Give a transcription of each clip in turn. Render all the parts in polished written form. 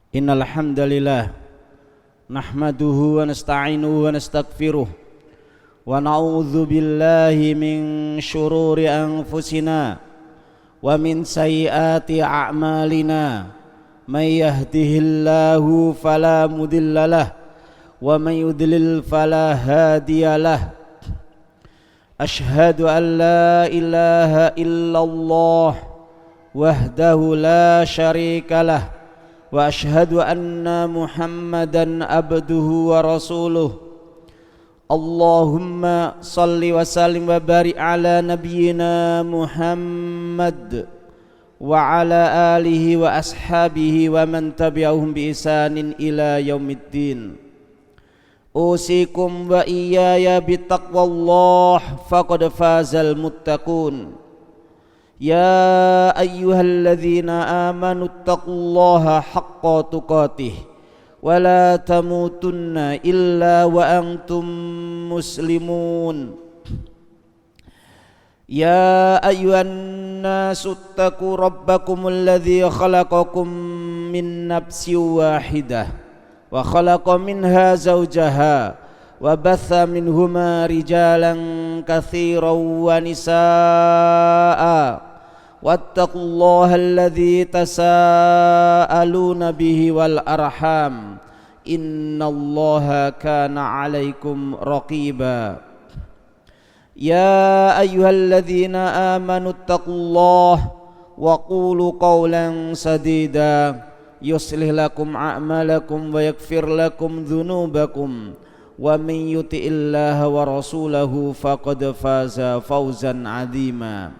Innal hamdalillah nahmaduhu wa nasta'inuhu wa nastaghfiruh wa na'udzu billahi min syururi anfusina wa min sayyiati a'malina may yahdihillahu fala mudhillalah wa may yudlil fala hadiyalah. Ashhadu an la ilaha illallah wahdahu la syarikalah wa ashhadu anna Muhammadan abduhu wa rasuluh. Allahumma salli wa sallim wa barik ala nabiyyina Muhammad wa ala alihi wa ashabihi wa man tabi'ahum bi ihsanin ila yaumiddin. Usikum wa iyaya bittaqwallah faqad fazal muttaqun. Ya ayyuhalladzina amanu taqullaha haqqa tuqatih wa la tamutunna illa wa antum muslimun. Ya ayyuhan nasu taqu rabbakumul ladzi khalaqakum min nafsin wahidah wa khalaqa minha zawjaha wa batha minhuma rijalan katsiran wa nisaa. Wattaqullaha alladzi tasaaluna bihi wal arham innallaha kana 'alaikum raqiba. Ya ayyuhalladzina amanu taqullaha wa qulu qawlan sadida yuslih lakum a'malakum wa yaghfir lakum dhunubakum wa man yuti'illaha wa rasulahu faqad faza fawzan 'azima.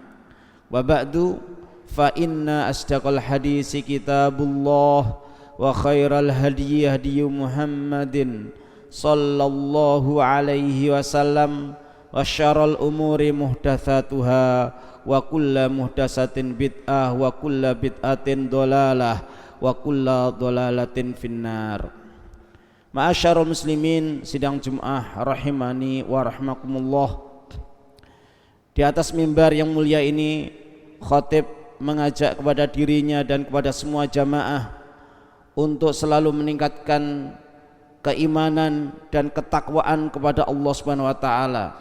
Wa ba'du fa inna asdaqal hadisi kitabullah wa khairal hadyi hadyu Muhammadin sallallahu alaihi wasallam wa syarrul umuri muhdatsatuha wa kullu muhdatsatin bid'ah wa kullu bid'atin dhalalah wa kullu dhalalatin finnar. Ma'asyarul muslimin sidang Jumat rahimani wa rahmakumullah. Di atas mimbar yang mulia ini khatib mengajak kepada dirinya dan kepada semua jamaah untuk selalu meningkatkan keimanan dan ketakwaan kepada Allah Subhanahu wa taala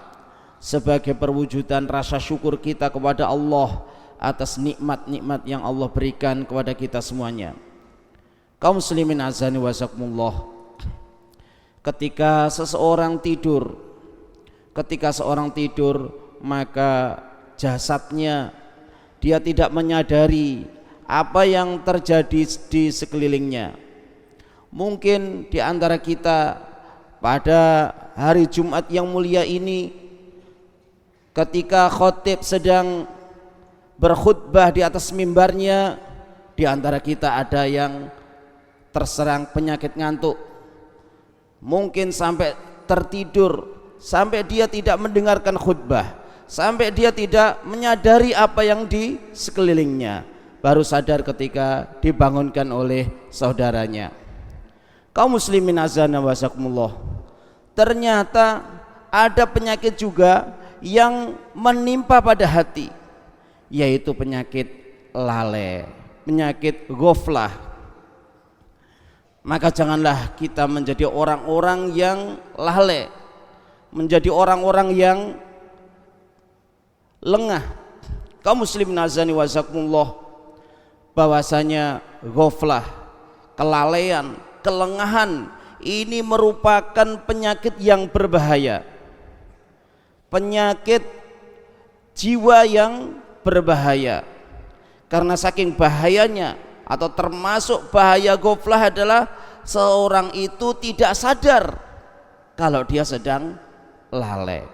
sebagai perwujudan rasa syukur kita kepada Allah atas nikmat-nikmat yang Allah berikan kepada kita semuanya. Kaum muslimin azani wasakumullah. Ketika seorang tidur maka jasadnya dia tidak menyadari apa yang terjadi di sekelilingnya. Mungkin di antara kita pada hari Jumat yang mulia ini ketika khatib sedang berkhutbah di atas mimbarnya, di antara kita ada yang terserang penyakit ngantuk. Mungkin sampai tertidur, sampai dia tidak mendengarkan khutbah, sampai dia tidak menyadari apa yang di sekelilingnya, baru sadar ketika dibangunkan oleh saudaranya. Kaum muslimin azana wasakumullah, ternyata ada penyakit juga yang menimpa pada hati, yaitu penyakit lalai, penyakit ghaflah. Maka janganlah kita menjadi orang-orang yang lalai, menjadi orang-orang yang lengah. Kaum muslimin azani wazakumullah, bahwasanya ghaflah, kelalaian, kelengahan ini merupakan penyakit yang berbahaya, penyakit jiwa yang berbahaya. Karena saking bahayanya atau termasuk bahaya ghaflah adalah seorang itu tidak sadar kalau dia sedang lalai.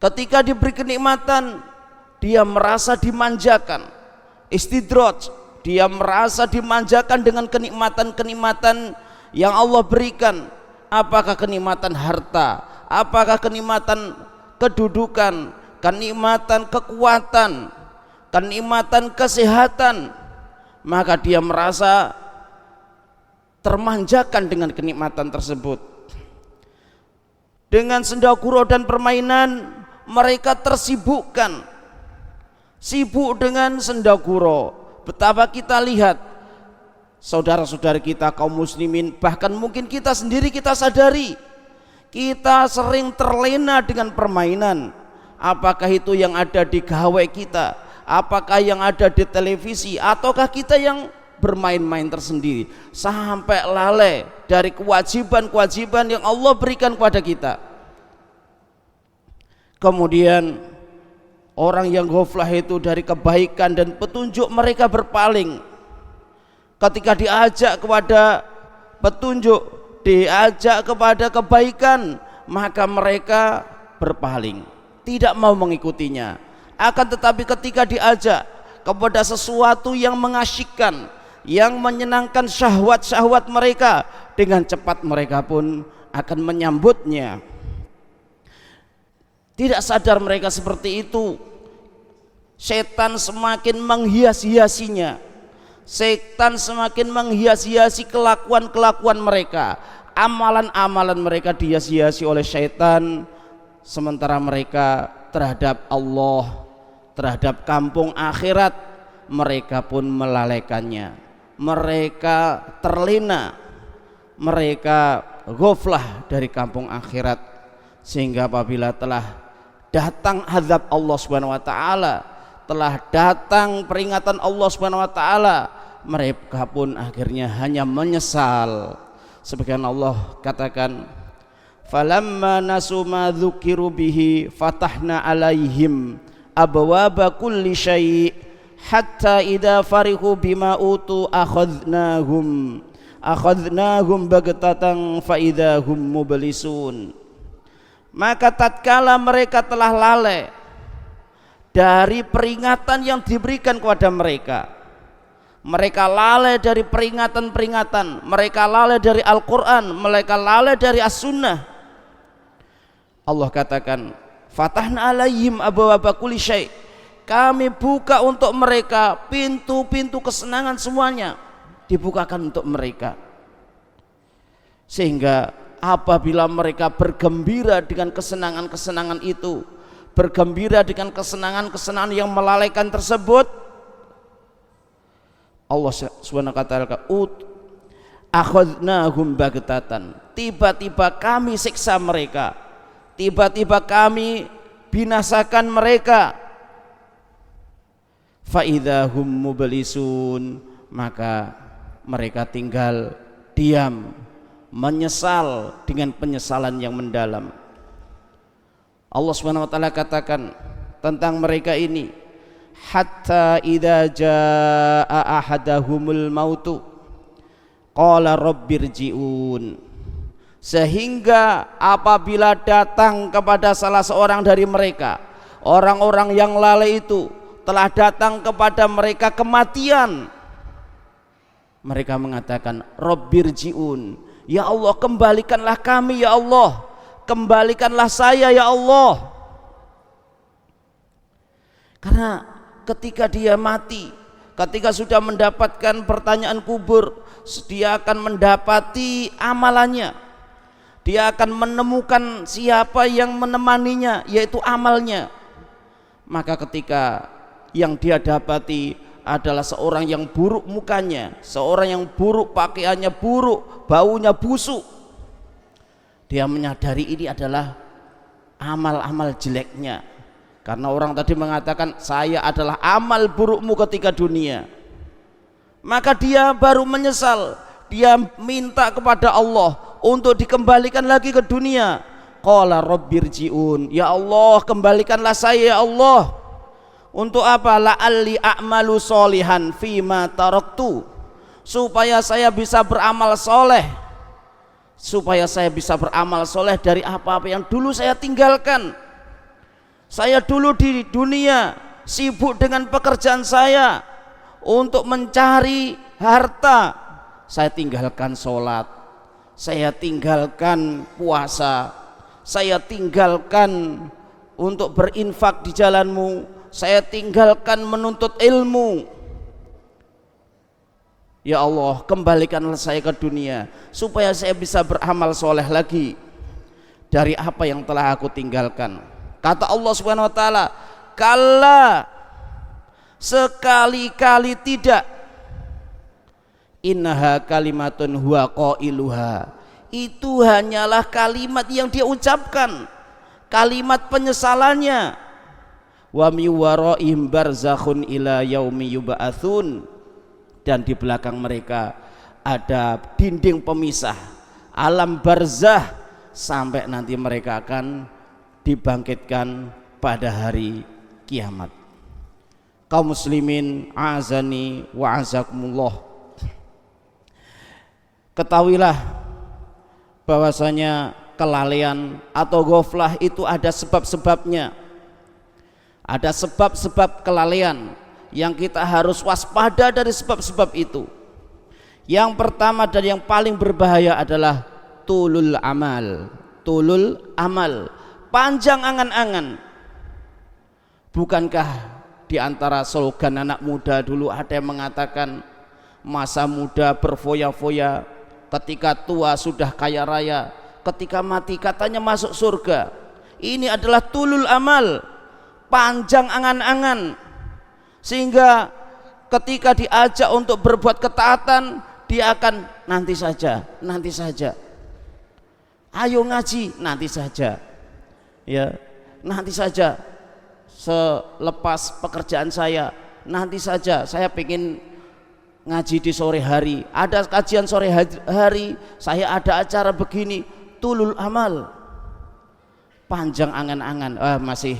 Ketika diberi kenikmatan, dia merasa dimanjakan, istidraj, dia merasa dimanjakan dengan kenikmatan-kenikmatan yang Allah berikan. Apakah kenikmatan harta, apakah kenikmatan kedudukan, kenikmatan kekuatan, kenikmatan kesehatan, maka dia merasa termanjakan dengan kenikmatan tersebut. Dengan senda gurau dan permainan mereka tersibukkan, sibuk dengan senda gurau. Betapa kita lihat saudara-saudari kita kaum muslimin, bahkan mungkin kita sendiri kita sadari kita sering terlena dengan permainan. Apakah itu yang ada di gawai kita, apakah yang ada di televisi, ataukah kita yang bermain-main tersendiri sampai lalai dari kewajiban-kewajiban yang Allah berikan kepada kita. Kemudian orang yang ghaflah itu dari kebaikan dan petunjuk mereka berpaling. Ketika diajak kepada petunjuk, diajak kepada kebaikan, maka mereka berpaling, tidak mau mengikutinya. Akan tetapi ketika diajak kepada sesuatu yang mengasyikkan, yang menyenangkan syahwat-syahwat mereka, dengan cepat mereka pun akan menyambutnya. Tidak sadar mereka seperti itu, setan semakin menghias-hiasinya. Setan semakin menghias-hiasi kelakuan-kelakuan mereka, amalan-amalan mereka dihias-hiasi oleh setan, sementara mereka terhadap Allah, terhadap kampung akhirat, mereka pun melalaikannya. Mereka terlena, mereka ghaflah dari kampung akhirat, sehingga apabila telah datang azab Allah Subhanahu wa taala, telah datang peringatan Allah Subhanahu wa taala, mereka pun akhirnya hanya menyesal. Sebagaimana Allah katakan, falamma nasu ma dzukiru bihi fatahna alaihim abwaaba kulli syai' hatta idza farihu bima utu akhadnahum baghtatan fa idza hum mublisun. Maka tatkala mereka telah lalai dari peringatan yang diberikan kepada mereka, mereka lalai dari peringatan-peringatan, mereka lalai dari Al-Quran, mereka lalai dari As-Sunnah. Allah katakan, fatahna alaihim abwaaba kulli syai', kami buka untuk mereka pintu-pintu kesenangan, semuanya dibukakan untuk mereka. Sehingga apabila mereka bergembira dengan kesenangan-kesenangan itu, bergembira dengan kesenangan-kesenangan yang melalaikan tersebut, Allah Subhanahu wa taala akhadnahum baghtatan, tiba-tiba kami siksa mereka, tiba-tiba kami binasakan mereka. Fa idzahum mublisun, maka mereka tinggal diam, menyesal dengan penyesalan yang mendalam. Allah Subhanahu wa taala katakan tentang mereka ini, hatta idza jaa ahadahumul mautu qala rabbirji'un, sehingga apabila datang kepada salah seorang dari mereka, orang-orang yang lalai itu, telah datang kepada mereka kematian, mereka mengatakan rabbirji'un, ya Allah kembalikanlah kami ya Allah, kembalikanlah saya ya Allah. Karena ketika dia mati, ketika sudah mendapatkan pertanyaan kubur, dia akan mendapati amalannya, dia akan menemukan siapa yang menemaninya, yaitu amalnya. Maka ketika yang dia dapati adalah seorang yang buruk mukanya, seorang yang buruk pakaiannya, buruk, baunya busuk, dia menyadari ini adalah amal-amal jeleknya. Karena orang tadi mengatakan, saya adalah amal burukmu ketika dunia. Maka dia baru menyesal, dia minta kepada Allah untuk dikembalikan lagi ke dunia. Qala rabbirji'un, ya Allah kembalikanlah saya ya Allah. Untuk apa? La'alli a'malu solihan fima taraktu, supaya saya bisa beramal soleh, supaya saya bisa beramal soleh dari apa-apa yang dulu saya tinggalkan. Saya dulu di dunia sibuk dengan pekerjaan saya untuk mencari harta, saya tinggalkan sholat, saya tinggalkan puasa, saya tinggalkan untuk berinfak di jalanmu, saya tinggalkan menuntut ilmu. Ya Allah kembalikanlah saya ke dunia supaya saya bisa beramal soleh lagi dari apa yang telah aku tinggalkan. Kata Allah Subhanahu wa taala, kalla, sekali-kali tidak, Innaha kalimatun huwa qailuha. Itu hanyalah kalimat yang dia ucapkan, kalimat penyesalannya. Wa mi waraihim barzakhun ila yaumi yub'atsun. Dan di belakang mereka ada dinding pemisah, alam barzah, sampai nanti mereka akan dibangkitkan pada hari kiamat. Kaum muslimin azani wa azakumullah, ketahuilah bahwasanya kelalaian atau ghaflah itu ada sebab-sebabnya. Ada sebab-sebab kelalaian yang kita harus waspada dari sebab-sebab itu. Yang pertama dan yang paling berbahaya adalah tulul amal. Tulul amal, panjang angan-angan. Bukankah di antara slogan anak muda dulu ada yang mengatakan masa muda berfoya-foya, ketika tua sudah kaya raya, ketika mati katanya masuk surga. Ini adalah tulul amal, panjang angan-angan, sehingga ketika diajak untuk berbuat ketaatan dia akan nanti saja, nanti saja. Ayo ngaji, nanti saja, ya, nanti saja. Selepas pekerjaan saya, nanti saja. Saya pengen ngaji di sore hari, ada kajian sore hari, saya ada acara begini. Tulul amal, panjang angan-angan. Masih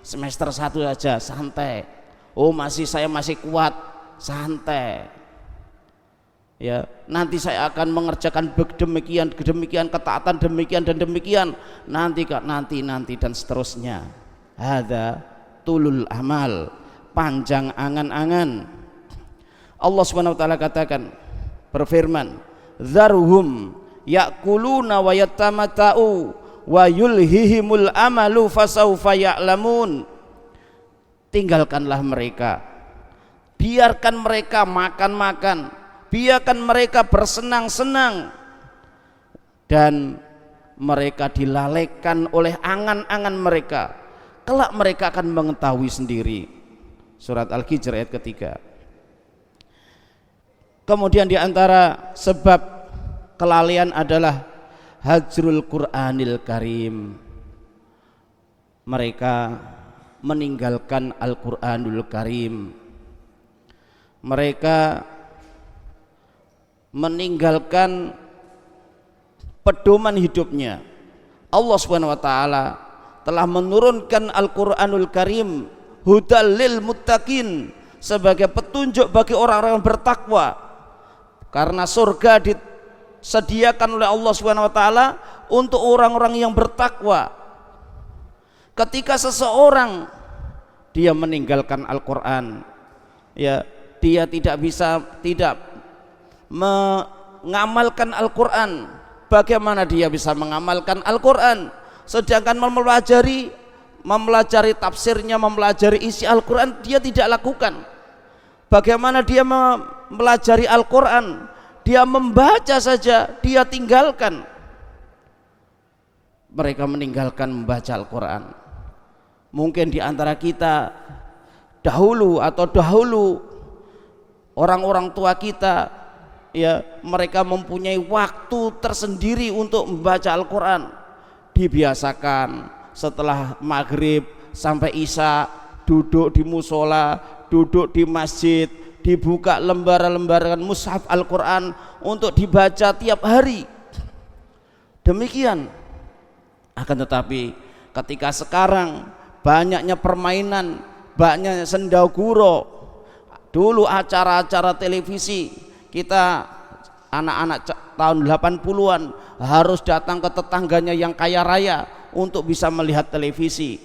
semester 1 saja, santai. Saya masih kuat, santai. Ya, nanti saya akan mengerjakan demikian ketaatan demikian dan demikian. Nanti dan seterusnya. Hadza tulul amal, panjang angan-angan. Allah Subhanahu wa taala katakan, berfirman, "Dzarhum ya'kuluna wa yatamata'u wa yulhihimul amalu fasawfa ya'lamun." Tinggalkanlah mereka, biarkan mereka makan-makan, biarkan mereka bersenang-senang, dan mereka dilalaikan oleh angan-angan mereka. Kelak mereka akan mengetahui sendiri. Surat Al-Hijr ayat ketiga. Kemudian di antara sebab kelalaian adalah hajrul Qur'anil Karim. Mereka meninggalkan Al-Qur'anul Karim. Mereka meninggalkan pedoman hidupnya. Allah Subhanahu wa taala telah menurunkan Al-Qur'anul Karim hudal lil muttaqin, sebagai petunjuk bagi orang-orang yang bertakwa. Karena surga disediakan oleh Allah Subhanahu wa taala untuk orang-orang yang bertakwa. Ketika seseorang dia meninggalkan Al-Qur'an, ya, dia tidak mengamalkan Al-Qur'an. Bagaimana dia bisa mengamalkan Al-Qur'an sedangkan mempelajari tafsirnya, mempelajari isi Al-Qur'an dia tidak lakukan? Bagaimana dia mempelajari Al-Qur'an, dia membaca saja dia tinggalkan? Mereka meninggalkan membaca Al-Qur'an. Mungkin di antara kita dahulu orang-orang tua kita, ya, mereka mempunyai waktu tersendiri untuk membaca Al-Qur'an. Dibiasakan setelah maghrib sampai isya duduk di musola, duduk di masjid, dibuka lembaran-lembaran mushaf Al-Qur'an untuk dibaca tiap hari. Demikian. Akan tetapi ketika sekarang banyaknya permainan, banyaknya sendaguro. Dulu acara-acara televisi kita anak-anak tahun 80-an harus datang ke tetangganya yang kaya raya untuk bisa melihat televisi.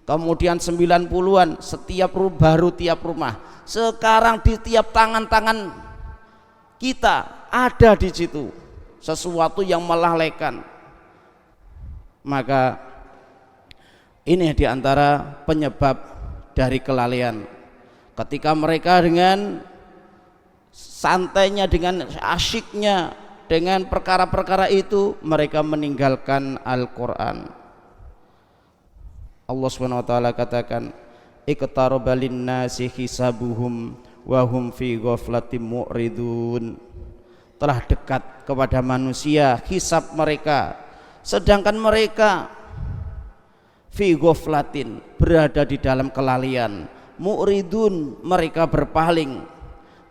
Kemudian 90-an tiap rumah. Sekarang di tiap tangan-tangan kita ada di situ sesuatu yang melalaikan. Maka ini diantara penyebab dari kelalaian. Ketika mereka dengan santainya, dengan asyiknya, dengan perkara-perkara itu, mereka meninggalkan Al-Qur'an. Allah Subhanahu wa taala katakan, iqtaraba lin-nasi hisabuhum wa hum fi ghaflatin mu'ridun. Telah dekat kepada manusia hisab mereka, sedangkan mereka fi ghaflatin, berada di dalam kelalaian, mu'ridun, mereka berpaling.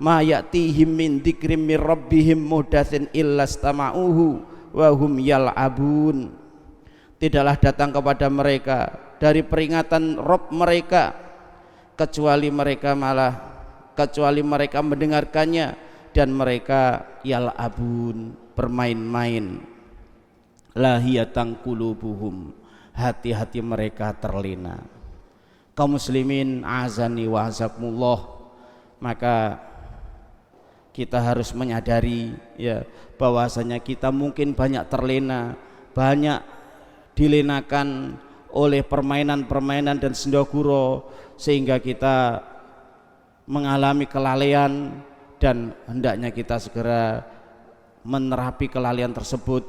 Ma ya'tihim min dzikrim mir rabbihim muhdatsin illa istama'uhu wa hum yal'abun. Tidaklah datang kepada mereka dari peringatan Rabb mereka kecuali mereka mendengarkannya dan mereka yal'abun, bermain-main. Lahiyatan qulubuhum, hati-hati mereka terlena. Kaum muslimin azani wa azakumullah, maka kita harus menyadari ya bahwasanya kita mungkin banyak terlena, banyak dilenakan oleh permainan-permainan dan sendaguro sehingga kita mengalami kelalaian, dan hendaknya kita segera menerapi kelalaian tersebut,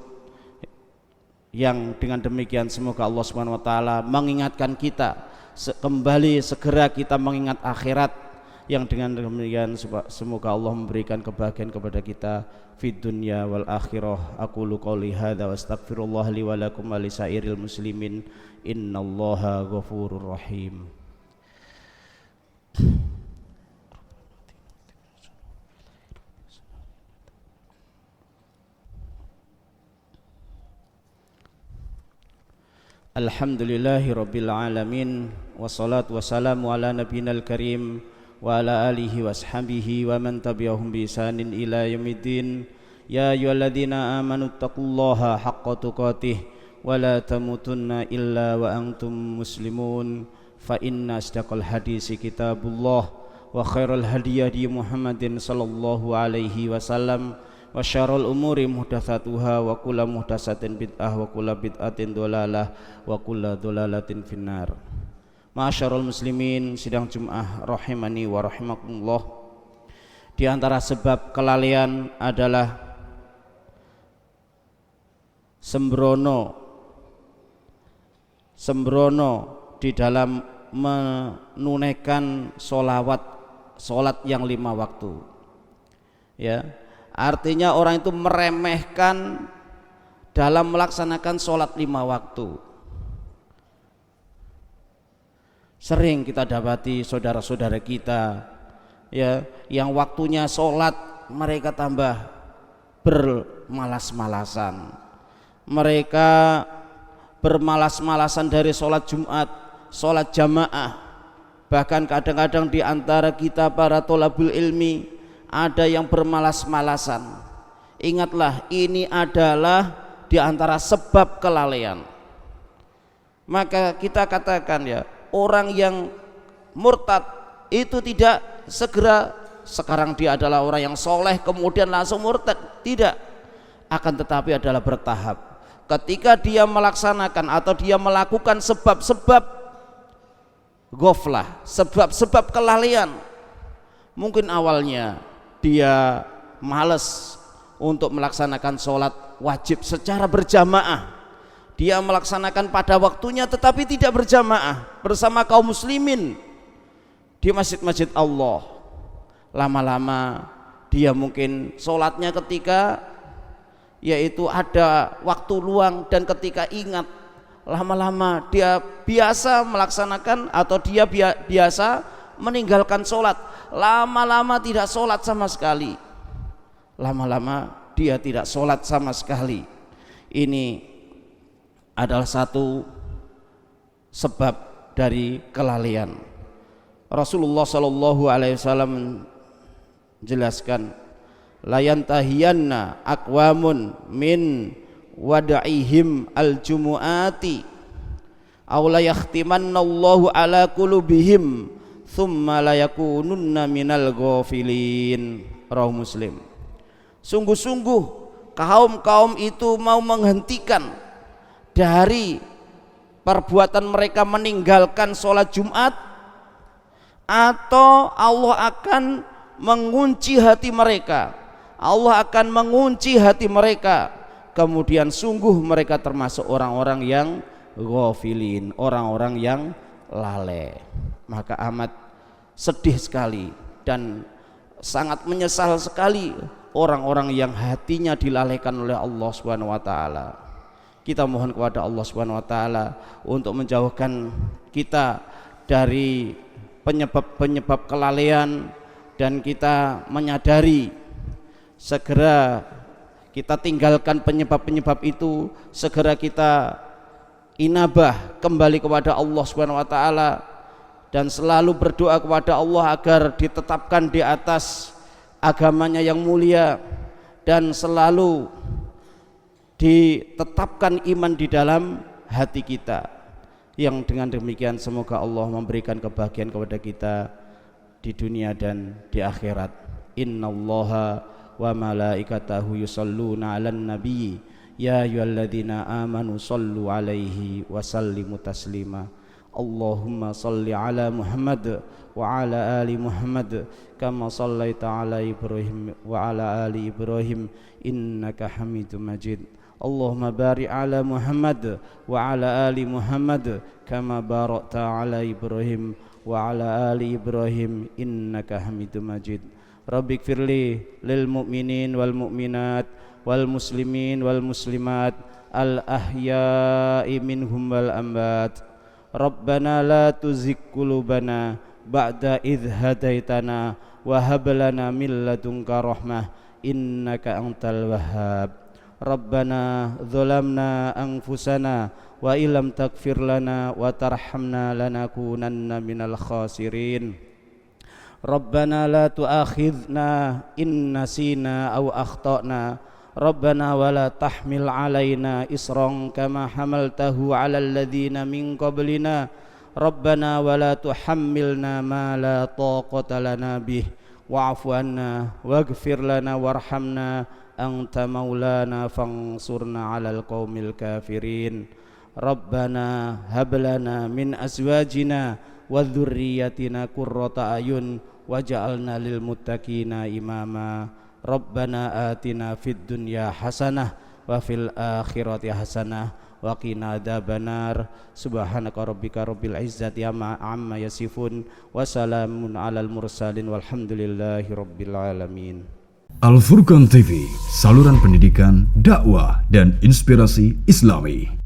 yang dengan demikian semoga Allah Subhanahu wa taala mengingatkan kita kembali segera kita mengingat akhirat, yang dengan demikian semoga Allah memberikan kebahagiaan kepada kita fid dunya wal akhirah. Aqulu qouli hadza wa astaghfirullah li wa lakum wa lisairil muslimin innallaha ghafurur rahim. Alhamdulillahi rabbil alamin, wassalatu wassalamu ala nabiyinal karim wa ala alihi washabihi wa man tabi'ahum bi ihsanin ila yaumiddin. Ya ayyuhalladzina amanu taqullaha haqqa tuqatih wa la tamutunna illa wa antum muslimun. Fa inna asdaqal hadisi kitabullah wa khairal hadi Muhammadin sallallahu alaihi wasallam wa syarrul umuri muhdatsatuha wa kullu muhdatsatin bid'ah wa kullu bid'atin dhalalah wa kullu dhalalatin finnar. Ma'asyiral muslimin sidang Jumat rahimani wa rahimakumullah. Di antara sebab kelalaian adalah sembrono di dalam menunaikan salat yang 5 waktu. Ya, artinya orang itu meremehkan dalam melaksanakan salat 5 waktu. Sering kita dapati saudara-saudara kita ya yang waktunya sholat mereka tambah bermalas-malasan, mereka bermalas-malasan dari sholat Jumat, sholat jamaah. Bahkan kadang-kadang di antara kita para tholabul ilmi ada yang bermalas-malasan. Ingatlah, ini adalah di antara sebab kelalaian. Maka kita katakan ya, orang yang murtad itu tidak segera sekarang dia adalah orang yang soleh kemudian langsung murtad, tidak, akan tetapi adalah bertahap. Ketika dia melaksanakan atau dia melakukan sebab-sebab ghaflah, sebab-sebab kelalaian, mungkin awalnya dia malas untuk melaksanakan sholat wajib secara berjamaah, dia melaksanakan pada waktunya tetapi tidak berjamaah bersama kaum muslimin di masjid-masjid Allah. Lama-lama dia mungkin sholatnya ketika yaitu ada waktu luang, dan ketika ingat lama-lama dia biasa melaksanakan atau dia biasa meninggalkan sholat, lama-lama tidak sholat sama sekali, lama-lama dia tidak sholat sama sekali. Ini adalah satu sebab dari kelalaian. Rasulullah sallallahu alaihi wasallam menjelaskan, la yantahiyanna aqwamun min wada'ihim al-jumu'ati aw la yakhtimannallahu ala qulubihim thumma la yakununna minal ghafilin. Rawahu Muslim. Sungguh-sungguh kaum-kaum itu mau menghentikan dari perbuatan mereka meninggalkan sholat Jumat, atau Allah akan mengunci hati mereka, Allah akan mengunci hati mereka, kemudian sungguh mereka termasuk orang-orang yang ghafilin, orang-orang yang lalai. Maka amat sedih sekali dan sangat menyesal sekali orang-orang yang hatinya dilalaikan oleh Allah Subhanahu wa taala. Kita mohon kepada Allah Subhanahu wa taala untuk menjauhkan kita dari penyebab-penyebab kelalaian, dan kita menyadari segera kita tinggalkan penyebab-penyebab itu, segera kita inabah kembali kepada Allah Subhanahu wa taala dan selalu berdoa kepada Allah agar ditetapkan di atas agamanya yang mulia dan selalu ditetapkan iman di dalam hati kita. Yang dengan demikian semoga Allah memberikan kebahagiaan kepada kita di dunia dan di akhirat. Innallaha wa malaikatahu yusholluna 'alan nabi ya ayyuhalladzina amanu shallu 'alaihi wa sallimu taslima. Allahumma shalli 'ala Muhammad wa 'ala ali Muhammad kama shallaita 'ala Ibrahim wa 'ala ali Ibrahim innaka Hamidum Majid. Allahumma barik 'ala Muhammad wa 'ala ali Muhammad kama barakta 'ala Ibrahim wa 'ala ali Ibrahim innaka Hamidum Majid. Rabbighfirli lil mu'minin wal mu'minat wal muslimin wal muslimat al ahya'i minhum wal amwat. Rabbana la tuzigh qulubana ba'da idh hadaitana wa hab lana min ladunka rahmah innaka antal wahhab. Rabbana dzalamna anfusana wa illam taghfir lana wa tarhamna lanakunanna minal khasirin. Rabbana la tu'akhidhna in nasina aw akhtana. Rabbana wa la tahmil alaina isran kama hamaltahu 'alal ladzina min qablina. Rabbana wa la tuhammilna ma la taqata lana bih wa'fu 'anna waghfir lana warhamna anta maulana fansurna 'alal qaumil kafirin. Rabbana hab lana min azwajina wa dzurriyyatina qurrata ayun waj'alna lil muttaqina imama. Rabbana atina fid dunya hasanah wa fil akhirati hasanah wa qina adzabannar. Subhanaka rabbika rabbil izzati amma yasifun wa salamun alal mursalin walhamdulillahi rabbil alamin. Al Furqan TV, saluran pendidikan, dakwah dan inspirasi Islami.